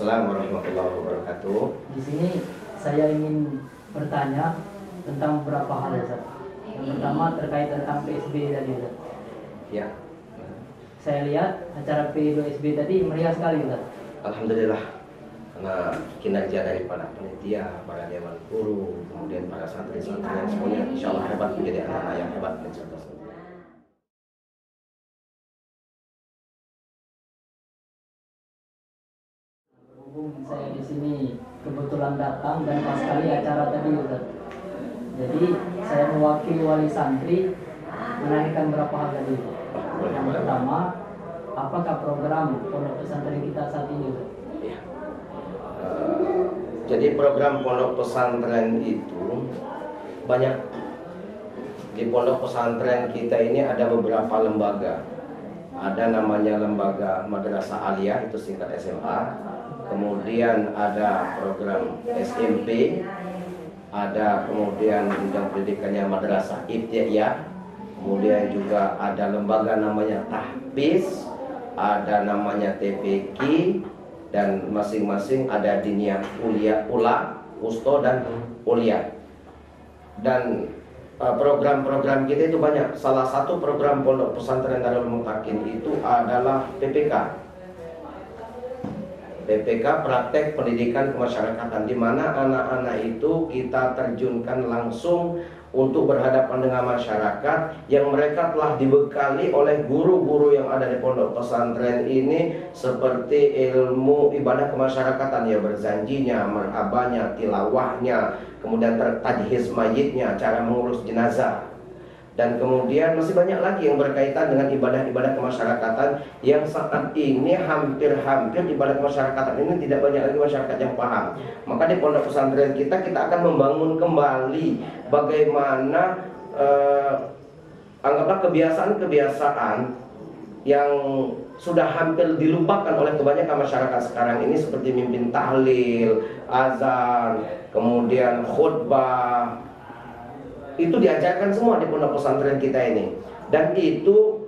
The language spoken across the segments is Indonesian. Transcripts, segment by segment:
Waalaikumsalam warahmatullahi wabarakatuh. Di sini saya ingin bertanya tentang beberapa hal ya, Ustaz. Yang pertama terkait tentang PSB tadi, Ustaz. Ya. Saya lihat acara P2SB tadi meriah sekali, Ustaz. Alhamdulillah, karena kinerja daripada panitia, para dewan guru, kemudian para santri-santri yang semuanya insya Allah hebat, menjadi anak-anak yang hebat dan cerdas. Berhubung saya di sini kebetulan datang dan pas sekali acara tadi, Ustaz. Jadi saya mewakili wali santri menanyakan beberapa hal tadi. Yang pertama, apakah program pondok pesantren kita saat ini, Ustaz? Ya. Jadi program pondok pesantren itu banyak. Di pondok pesantren kita ini ada beberapa lembaga. Ada namanya lembaga Madrasah Aliyah, itu singkat SMA. Kemudian ada program SMP, ada kemudian jenjang pendidikannya Madrasah Ibtidaiyah. Kemudian juga ada lembaga namanya Tahfiz, ada namanya TPQ, dan masing-masing ada diniyah ula, wusto, dan ulia. Dan program-program kita itu banyak. Salah satu program pondok pesantren Darul Mutakin itu adalah PPK. PPK, praktek pendidikan kemasyarakatan, di mana anak-anak itu kita terjunkan langsung untuk berhadapan dengan masyarakat yang mereka telah dibekali oleh guru-guru yang ada di pondok pesantren ini, seperti ilmu ibadah kemasyarakatan, ya, berzanjinya, merabahnya, tilawahnya, kemudian tajhiz mayitnya, cara mengurus jenazah. Dan kemudian masih banyak lagi yang berkaitan dengan ibadah-ibadah kemasyarakatan yang saat ini hampir-hampir ibadah kemasyarakatan ini tidak banyak lagi masyarakat yang paham. Maka di pondok pesantren kita akan membangun kembali bagaimana anggaplah kebiasaan-kebiasaan yang sudah hampir dilupakan oleh kebanyakan masyarakat sekarang ini, seperti mimpin tahlil, azan, kemudian khutbah. Itu diajarkan semua di pondok pesantren kita ini. Dan itu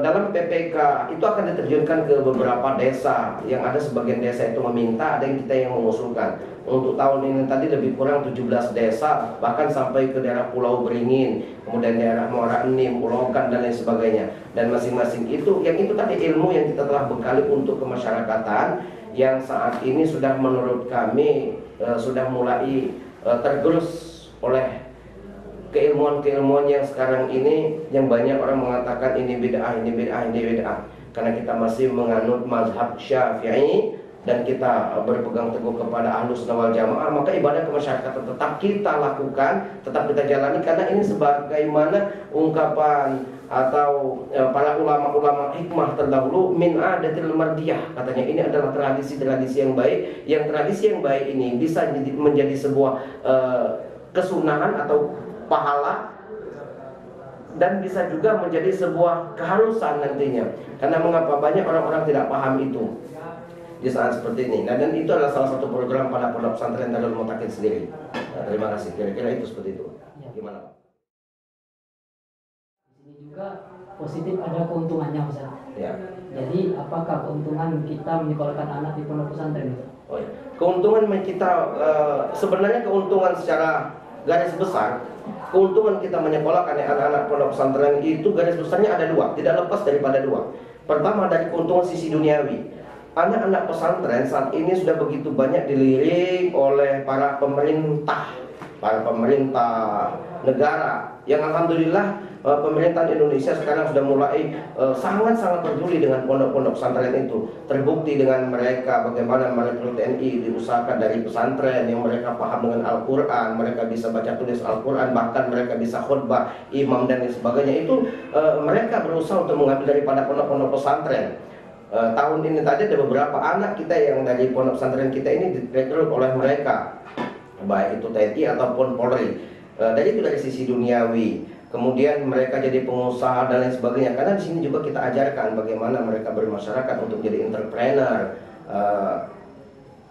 dalam PPK itu akan diterjunkan ke beberapa desa. Yang ada sebagian desa itu meminta, ada yang kita yang mengusulkan. Untuk tahun ini tadi lebih kurang 17 desa, bahkan sampai ke daerah Pulau Beringin, kemudian daerah Muara Enim, Pulogan, dan lain sebagainya. Dan masing-masing itu, yang itu tadi ilmu yang kita telah bekali untuk kemasyarakatan, yang saat ini sudah menurut kami sudah mulai tergerus oleh keilmuan-keilmuan yang sekarang ini, yang banyak orang mengatakan ini bid'ah, ini bid'ah, ini bid'ah. Karena kita masih menganut mazhab Syafi'i dan kita berpegang teguh kepada Ahlus Sunnah wal Jamaah, maka ibadah kemasyarakatan tetap kita lakukan, tetap kita jalani, karena ini sebagaimana ungkapan atau para ulama-ulama hikmah terdahulu, min adatil mardiyah, katanya ini adalah tradisi-tradisi yang baik. Yang tradisi yang baik ini bisa menjadi sebuah kesunahan atau pahala, dan bisa juga menjadi sebuah keharusan nantinya. Karena mengapa banyak orang-orang tidak paham itu di saat seperti ini. Nah, dan itu adalah salah satu program pada pondok pesantren Darul Mutakin sendiri. Nah, terima kasih. Kira-kira itu seperti itu. Gimana Pak? Di sini juga positif ada keuntungannya, Ustaz. Ya. Jadi apakah keuntungan kita menyekolahkan anak di pondok pesantren? Oh, ya. Keuntungan kita sebenarnya keuntungan secara garis besar, keuntungan kita menyekolahkan anak-anak pondok pesantren itu garis besarnya ada dua, tidak lepas daripada dua. Pertama, dari keuntungan sisi duniawi. Anak-anak pesantren saat ini sudah begitu banyak dilirik oleh para pemerintah negara, yang alhamdulillah pemerintahan Indonesia sekarang sudah mulai sangat-sangat peduli dengan pondok-pondok pesantren itu. Terbukti dengan mereka bagaimana merekrut TNI diusahakan dari pesantren, yang mereka paham dengan Al-Quran, mereka bisa baca tulis Al-Quran, bahkan mereka bisa khutbah, imam, dan lain sebagainya. Itu mereka berusaha untuk mengambil daripada pondok-pondok pesantren. Tahun ini tadi ada beberapa anak kita yang dari pondok pesantren kita ini direkrut oleh mereka, baik itu TNI ataupun Polri. Dari itu dari sisi duniawi. Kemudian mereka jadi pengusaha dan lain sebagainya. Karena di sini juga kita ajarkan bagaimana mereka bermasyarakat untuk jadi entrepreneur.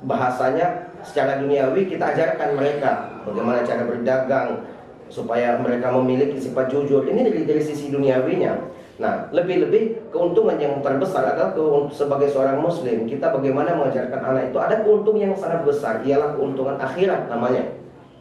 Bahasanya secara duniawi kita ajarkan mereka bagaimana cara berdagang supaya mereka memiliki sifat jujur. Ini dari sisi duniawinya. Nah, lebih-lebih keuntungan yang terbesar adalah sebagai seorang muslim, kita bagaimana mengajarkan anak itu ada keuntungan yang sangat besar, ialah keuntungan akhirat namanya.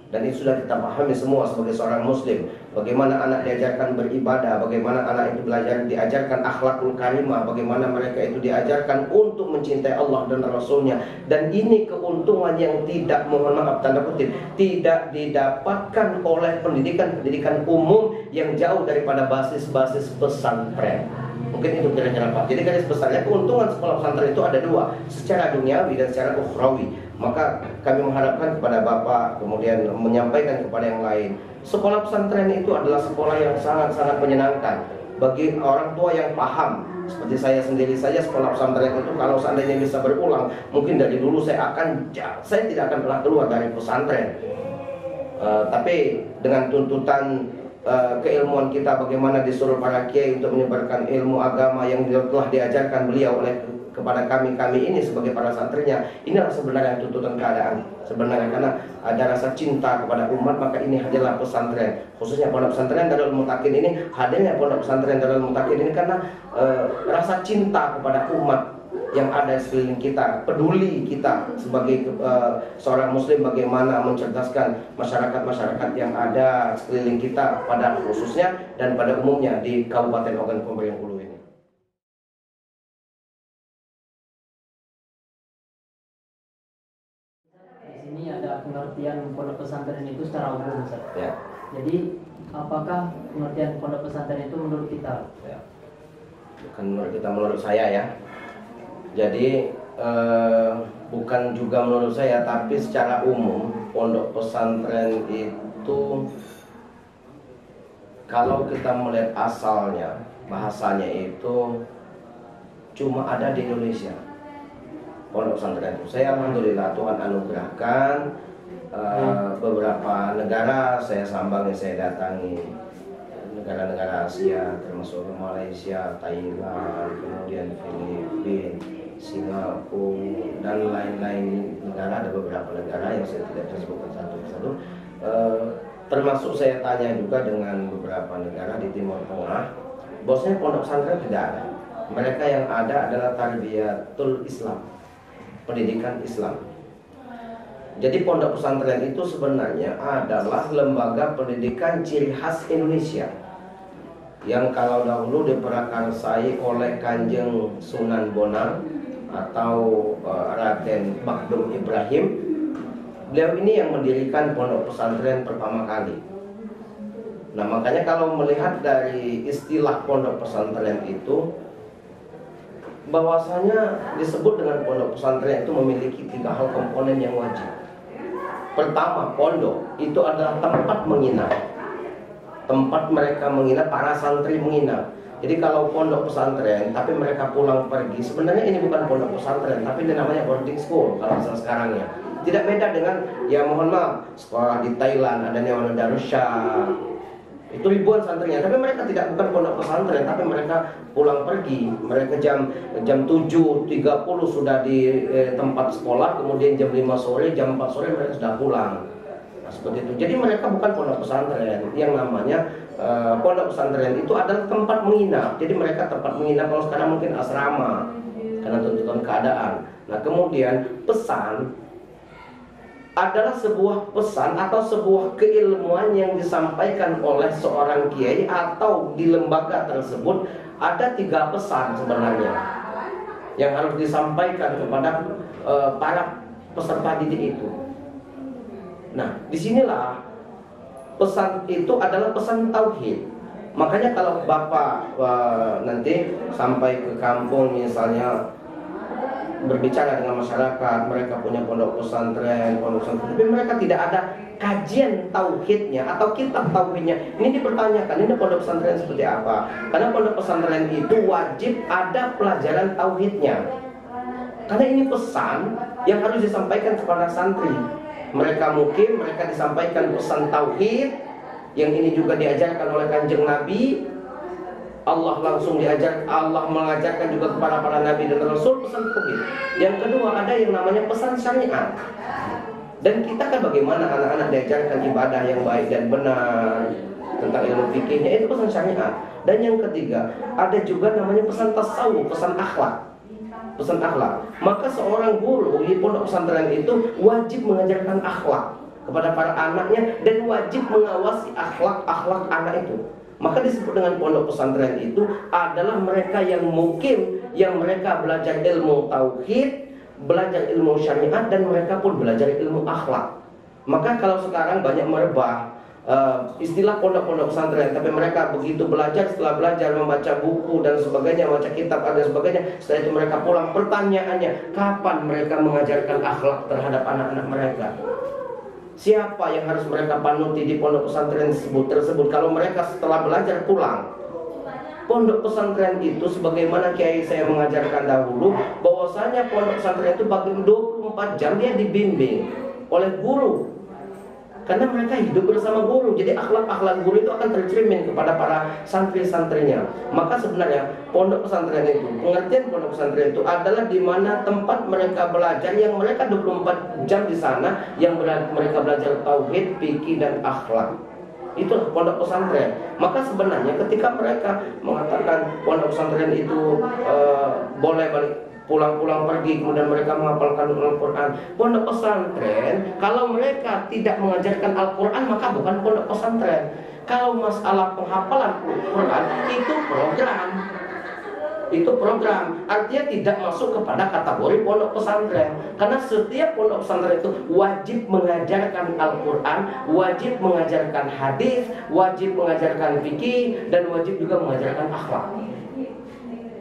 Dan itu sudah kita pahami semua sebagai seorang muslim. Bagaimana anak diajarkan beribadah, bagaimana anak itu diajarkan akhlakul karimah, bagaimana mereka itu diajarkan untuk mencintai Allah dan Rasulnya. Dan ini keuntungan yang tidak, mohon maaf tanda kutip, tidak didapatkan oleh pendidikan umum yang jauh daripada basis-basis pesantren. Mungkin itu kira-kira Pak. Jadi garis besarnya keuntungan sekolah pesantren itu ada dua, secara duniawi dan secara ukhrawi. Maka kami mengharapkan kepada Bapak, kemudian menyampaikan kepada yang lain, sekolah pesantren itu adalah sekolah yang sangat-sangat menyenangkan bagi orang tua yang paham. Seperti saya sendiri saja, sekolah pesantren itu kalau seandainya bisa berulang, mungkin dari dulu saya tidak akan pernah keluar dari pesantren. Tapi dengan tuntutan keilmuan kita, bagaimana disuruh para kiai untuk menyebarkan ilmu agama yang telah diajarkan beliau kepada kami ini sebagai para santrinya, inilah sebenarnya tuntutan keadaan sebenarnya, karena ada rasa cinta kepada umat, maka ini hadirlah pesantren, khususnya pondok pesantren Darul Mutakin ini. Hadirnya pondok pesantren Darul Mutakin ini karena rasa cinta kepada umat yang ada di sekeliling kita, peduli kita sebagai seorang muslim bagaimana mencerdaskan masyarakat yang ada sekeliling kita, pada khususnya dan pada umumnya di Kabupaten Ogan Komering Ulu ini. Di sini ada pengertian pondok pesantren itu secara umum, Ustaz. Ya. Jadi apakah pengertian pondok pesantren itu menurut kita? Ya. Bukan menurut kita, menurut saya ya. Jadi bukan juga menurut saya, tapi secara umum pondok pesantren itu kalau kita melihat asalnya, bahasanya itu cuma ada di Indonesia. Pondok pesantren itu, saya alhamdulillah Tuhan anugerahkan beberapa negara saya sambangi, saya datangi, negara-negara Asia termasuk Malaysia, Thailand, kemudian Filipina, Singapura dan lain-lain negara. Ada beberapa negara yang saya tidak sebutkan satu persatu. Termasuk saya tanya juga dengan beberapa negara di Timur Tengah, bosnya pondok pesantren tidak ada. Mereka yang ada adalah tarbiyatul Islam, pendidikan Islam. Jadi pondok pesantren itu sebenarnya adalah lembaga pendidikan ciri khas Indonesia, yang kalau dahulu diprakarsai oleh Kanjeng Sunan Bonang atau Raden Bagdum Ibrahim. Beliau ini yang mendirikan pondok pesantren pertama kali. Nah, makanya kalau melihat dari istilah pondok pesantren itu, bahwasanya disebut dengan pondok pesantren itu memiliki 3 hal komponen yang wajib. Pertama, pondok itu adalah tempat menginap, tempat mereka menginap, para santri menginap. Jadi kalau pondok pesantren tapi mereka pulang pergi, sebenarnya ini bukan pondok pesantren, tapi ini namanya boarding school kalau misalnya sekarang ya. Tidak beda dengan, ya mohon maaf, sekolah di Thailand ada Nyawana Darusha, itu ribuan santrinya, tapi mereka bukan pondok pesantren, tapi mereka pulang pergi. Mereka jam 7.30 sudah di tempat sekolah, kemudian jam 5 sore, jam 4 sore mereka sudah pulang. Nah, seperti itu. Jadi mereka bukan pondok pesantren. Yang namanya pondok pesantren itu adalah tempat menginap. Jadi mereka tempat menginap, kalau sekarang mungkin asrama karena tuntutan keadaan. Nah, kemudian pesan adalah sebuah pesan atau sebuah keilmuan yang disampaikan oleh seorang kiai, atau di lembaga tersebut ada 3 pesan sebenarnya yang harus disampaikan kepada para peserta didik itu. Nah, disinilah pesan itu adalah pesan tauhid. Makanya kalau Bapak nanti sampai ke kampung misalnya, berbicara dengan masyarakat, mereka punya pondok pesantren, tapi mereka tidak ada kajian tauhidnya atau kitab tauhidnya. Ini dipertanyakan, ini pondok pesantren seperti apa? Karena pondok pesantren itu wajib ada pelajaran tauhidnya. Karena ini pesan yang harus disampaikan kepada santri. Mereka mungkin mereka disampaikan pesan tauhid, yang ini juga diajarkan oleh Kanjeng Nabi. Allah langsung Allah mengajarkan juga kepada para nabi dan rasul pesan tauhid. Yang kedua, ada yang namanya pesan syariat. Dan kita kan bagaimana anak-anak diajarkan ibadah yang baik dan benar, tentang ilmu fikihnya, itu pesan syariat. Dan yang ketiga, ada juga namanya pesan tasawuf, pesan akhlak. Pesan akhlak. Maka seorang guru di pondok pesantren itu wajib mengajarkan akhlak kepada para anaknya dan wajib mengawasi akhlak anak itu. Maka disebut dengan pondok pesantren itu adalah mereka yang mungkin yang mereka belajar ilmu tauhid, belajar ilmu syariat, dan mereka pun belajar ilmu akhlak. Maka kalau sekarang banyak merebah istilah pondok-pondok pesantren, tapi mereka begitu belajar, setelah belajar membaca buku dan sebagainya, membaca kitab dan sebagainya, setelah itu mereka pulang, pertanyaannya, kapan mereka mengajarkan akhlak terhadap anak-anak mereka? Siapa yang harus mereka panuti di pondok pesantren tersebut kalau mereka setelah belajar pulang? Pondok pesantren itu sebagaimana kiai saya mengajarkan dahulu, bahwasanya pondok pesantren itu bagi 24 jam dia dibimbing oleh guru. Karena mereka hidup bersama guru, jadi akhlak-akhlak guru itu akan tercermin kepada para santri-santrinya. Maka sebenarnya pondok pesantren itu, pengertian pondok pesantren itu adalah di mana tempat mereka belajar, yang mereka 24 jam di sana, yang mereka belajar tauhid, fikih, dan akhlak. Itulah pondok pesantren. Maka sebenarnya ketika mereka mengatakan pondok pesantren itu boleh balik pulang-pulang pergi, kemudian mereka menghafalkan Al-Quran, pondok pesantren kalau mereka tidak mengajarkan Al-Quran maka bukan pondok pesantren. Kalau masalah penghafalan Al-Quran itu program, artinya tidak masuk kepada kategori pondok pesantren. Karena setiap pondok pesantren itu wajib mengajarkan Al-Quran, wajib mengajarkan hadis, wajib mengajarkan fikih, dan wajib juga mengajarkan akhlak.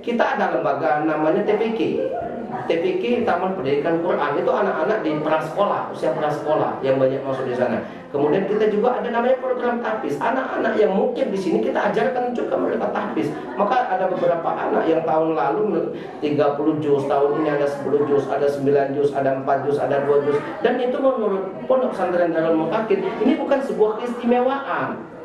Kita ada lembaga namanya TPQ, Taman Pendidikan Quran. Itu anak-anak di prasekolah, usia prasekolah yang banyak masuk di sana. Kemudian kita juga ada namanya program tahfiz. Anak-anak yang mungkin di sini kita ajarkan juga mereka tahfiz. Maka ada beberapa anak yang tahun lalu 30 juz, tahun ini ada 10 juz, ada 9 juz, ada 4 juz, ada 2 juz. Dan itu menurut Pondok Pesantren Darul Mutakin, ini bukan sebuah keistimewaan.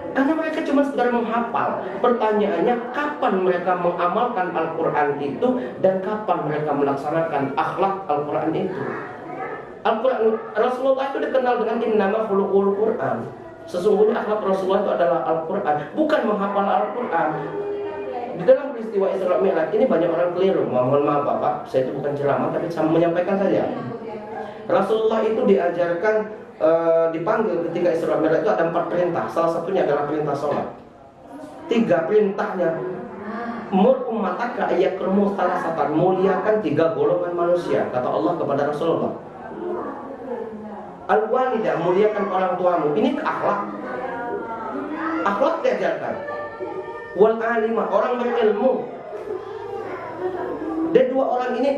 Karena mereka cuma sekedar menghafal. Pertanyaannya, kapan mereka mengamalkan Al-Quran itu, dan kapan mereka melaksanakan akhlak Al-Quran itu? Al-Quran, Rasulullah itu dikenal dengan innama khuluqul Quran. Sesungguhnya akhlak Rasulullah itu adalah Al-Quran, bukan menghafal Al-Quran. Di dalam peristiwa Isra Mi'raj ini banyak orang keliru. Mohon maaf Bapak, saya itu bukan ceramah, tapi saya menyampaikan saja. Rasulullah itu diajarkan, dipanggil ketika Isra Mi'raj itu ada 4 perintah. Salah satunya adalah perintah sholat. 3 perintahnya, mur ummataka ayyakrumu salasatan, muliakan 3 golongan manusia, kata Allah kepada Rasulullah. Al-walidah, muliakan orang tuamu. Ini akhlak. Akhlak diajarkan. Wal alimah, orang berilmu. Dan 2 orang ini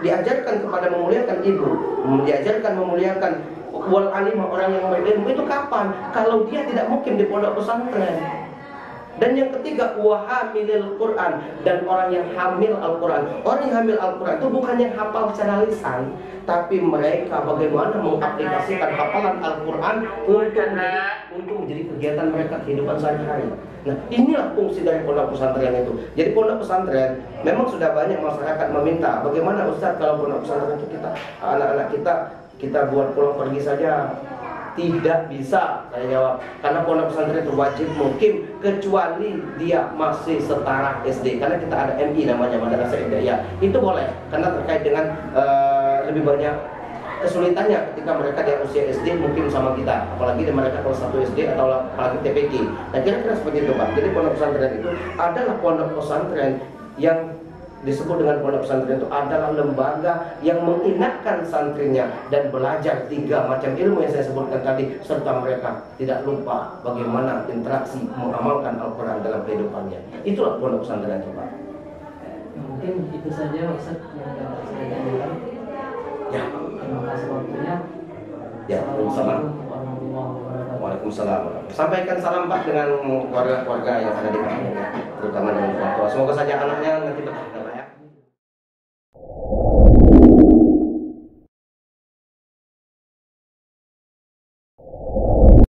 diajarkan kepada memuliakan ibu, diajarkan memuliakan wal alimah, orang yang berilmu. Itu kapan? Kalau dia tidak mungkin di pondok pesantren. Dan yang ketiga, wahamilil Quran, dan orang yang hamil Al-Quran. Orang yang hamil Al-Quran itu bukan yang hafal secara lisan, tapi mereka bagaimana mengaplikasikan hafalan Al-Quran untuk menjadi kegiatan mereka kehidupan sehari-hari. Nah, inilah fungsi dari pondok pesantren itu. Jadi pondok pesantren memang sudah banyak masyarakat meminta, bagaimana Ustaz kalau pondok pesantren itu anak-anak kita buat pulang pergi saja. Tidak bisa, saya jawab. Karena pondok pesantren itu wajib mukim, kecuali dia masih setara SD. Karena kita ada MI namanya, Madrasah Hidayah. Itu boleh, karena terkait dengan lebih banyak kesulitannya ketika mereka di usia SD mungkin sama kita. Apalagi mereka kelas 1 SD atau apalagi TPQ. Nah, kira-kira seperti itu Pak. Jadi pondok pesantren itu adalah pondok pesantren yang disebut dengan pondok pesantren itu adalah lembaga yang mengingatkan santrinya dan belajar 3 macam ilmu yang saya sebutkan tadi, serta mereka tidak lupa bagaimana interaksi mengamalkan Al-Quran dalam kehidupannya. Itulah pondok pesantren itu Pak. Mungkin itu saja Ustaz yang dapat saya tanyakan. Ya. Terima kasih waktunya. Ya, Assalamualaikum warahmatullahi wabarakatuh. Waalaikumsalam. Sampaikan salam Pak dengan keluarga-keluarga yang ada di kampung, terutama dengan orang tua. Semoga saja anaknya nanti